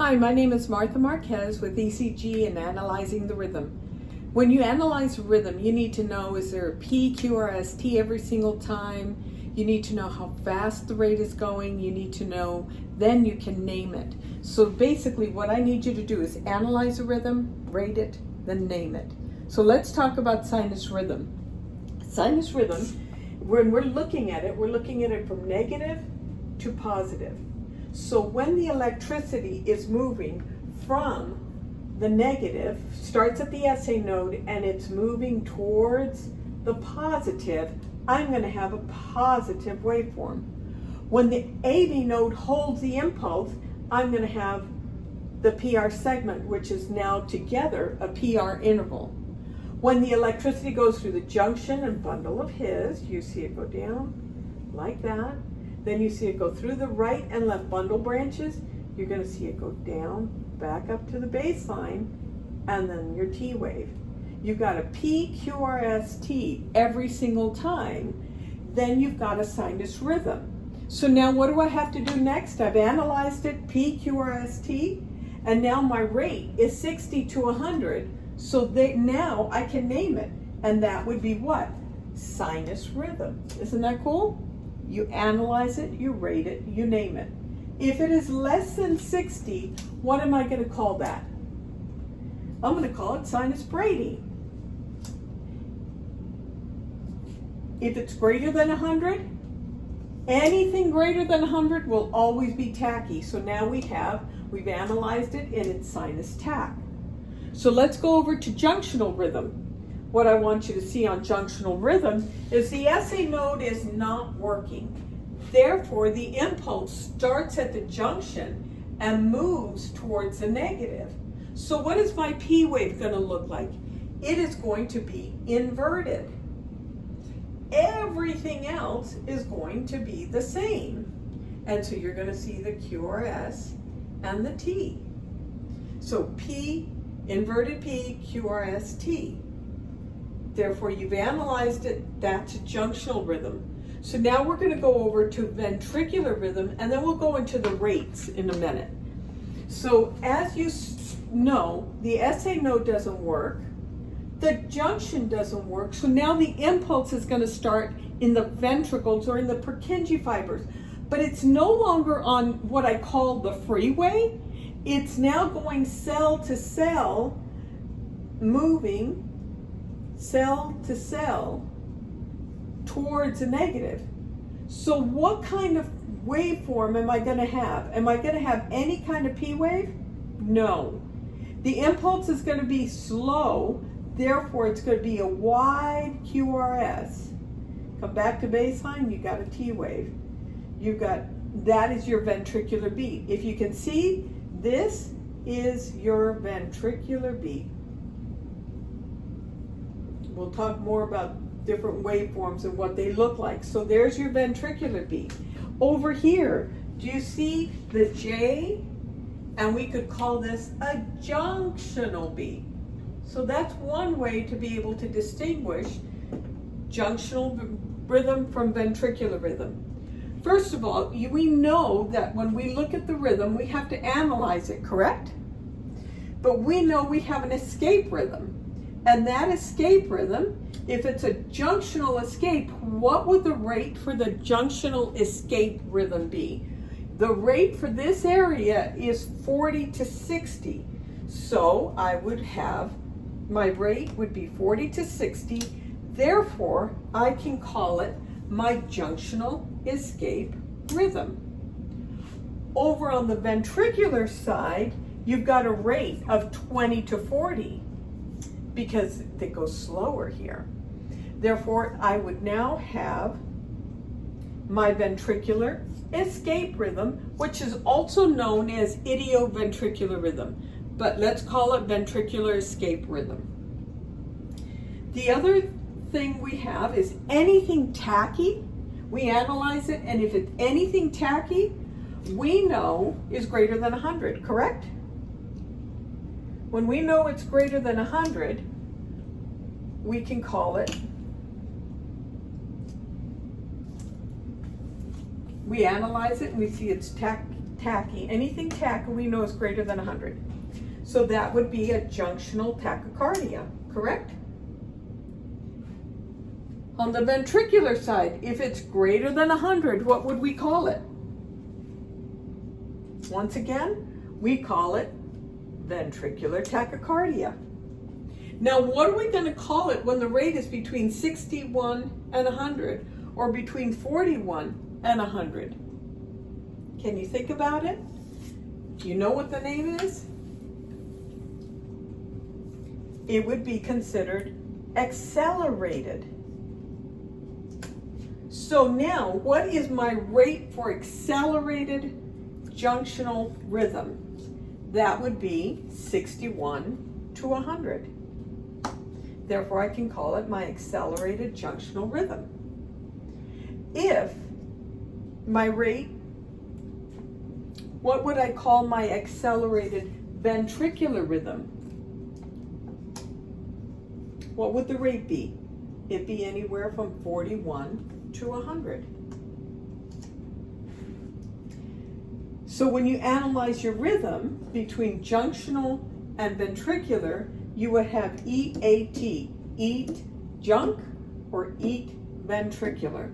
Hi, my name is Martha Marquez with ECG and Analyzing the Rhythm. When you analyze rhythm, you need to know, is there a P, Q, or ST every single time? You need to know how fast the rate is going. You need to know, then you can name it. So basically what I need you to do is analyze a rhythm, rate it, then name it. So let's talk about sinus rhythm. Sinus rhythm, when we're looking at it from negative to positive. So when the electricity is moving from the negative, starts at the SA node and it's moving towards the positive, I'm going to have a positive waveform. When the AV node holds the impulse, I'm going to have the PR segment, which is now together a PR interval. When the electricity goes through the junction and bundle of His, you see it go down like that. Then you see it go through the right and left bundle branches. You're going to see it go down, back up to the baseline, and then your T wave. You've got a P, Q, R, S, T every single time. Then you've got a sinus rhythm. So now what do I have to do next? I've analyzed it, P, Q, R, S, T, and now my rate is 60 to 100. So now I can name it, and that would be what? Sinus rhythm. Isn't that cool? You analyze it, you rate it, you name it. If it is less than 60, what am I going to call that? I'm going to call it sinus braiding. If it's greater than 100, anything greater than 100 will always be tachy. So now we've analyzed it and it's sinus tach. So let's go over to junctional rhythm. What I want you to see on junctional rhythm is the SA node is not working. Therefore, the impulse starts at the junction and moves towards the negative. So what is my P wave going to look like? It is going to be inverted. Everything else is going to be the same. And so you're going to see the QRS and the T. So P, inverted P, QRS, T. Therefore, you've analyzed it, that's a junctional rhythm. So now we're going to go over to ventricular rhythm, and then we'll go into the rates in a minute. So as you know, the SA node doesn't work, the junction doesn't work, so now the impulse is going to start in the ventricles or in the Purkinje fibers, but it's no longer on what I call the freeway. It's now going cell to cell, moving cell to cell towards a negative. So what kind of waveform am I going to have? Am I going to have any kind of P wave? No. The impulse is going to be slow, therefore it's going to be a wide QRS. Come back to baseline, you got a T wave. That is your ventricular beat. If you can see, this is your ventricular beat. We'll talk more about different waveforms and what they look like. So there's your ventricular beat. Over here, do you see the J? And we could call this a junctional beat. So that's one way to be able to distinguish junctional rhythm from ventricular rhythm. First of all, we know that when we look at the rhythm, we have to analyze it, correct? But we know we have an escape rhythm. And that escape rhythm, if it's a junctional escape, what would the rate for the junctional escape rhythm be? The rate for this area is 40 to 60. So I would have, my rate would be 40 to 60. Therefore, I can call it my junctional escape rhythm. Over on the ventricular side, you've got a rate of 20 to 40. Because it goes slower here. Therefore, I would now have my ventricular escape rhythm, which is also known as idioventricular rhythm, but let's call it ventricular escape rhythm. The other thing we have is anything tachy, we analyze it, and if it's anything tachy, we know is greater than 100, correct? When we know it's greater than 100, we can call it, we analyze it and we see it's tachy. Anything tachy we know is greater than 100. So that would be a junctional tachycardia, correct? On the ventricular side, if it's greater than 100, what would we call it? Once again, we call it ventricular tachycardia. Now, what are we going to call it when the rate is between 61 and 100, or between 41 and 100? Can you think about it? Do you know what the name is? It would be considered accelerated. So now, what is my rate for accelerated junctional rhythm? That would be 61 to 100. Therefore, I can call it my accelerated junctional rhythm. If my rate, what would I call my accelerated ventricular rhythm? What would the rate be? It'd be anywhere from 41 to 100. So when you analyze your rhythm between junctional and ventricular, you would have EAT, eat junk or eat ventricular.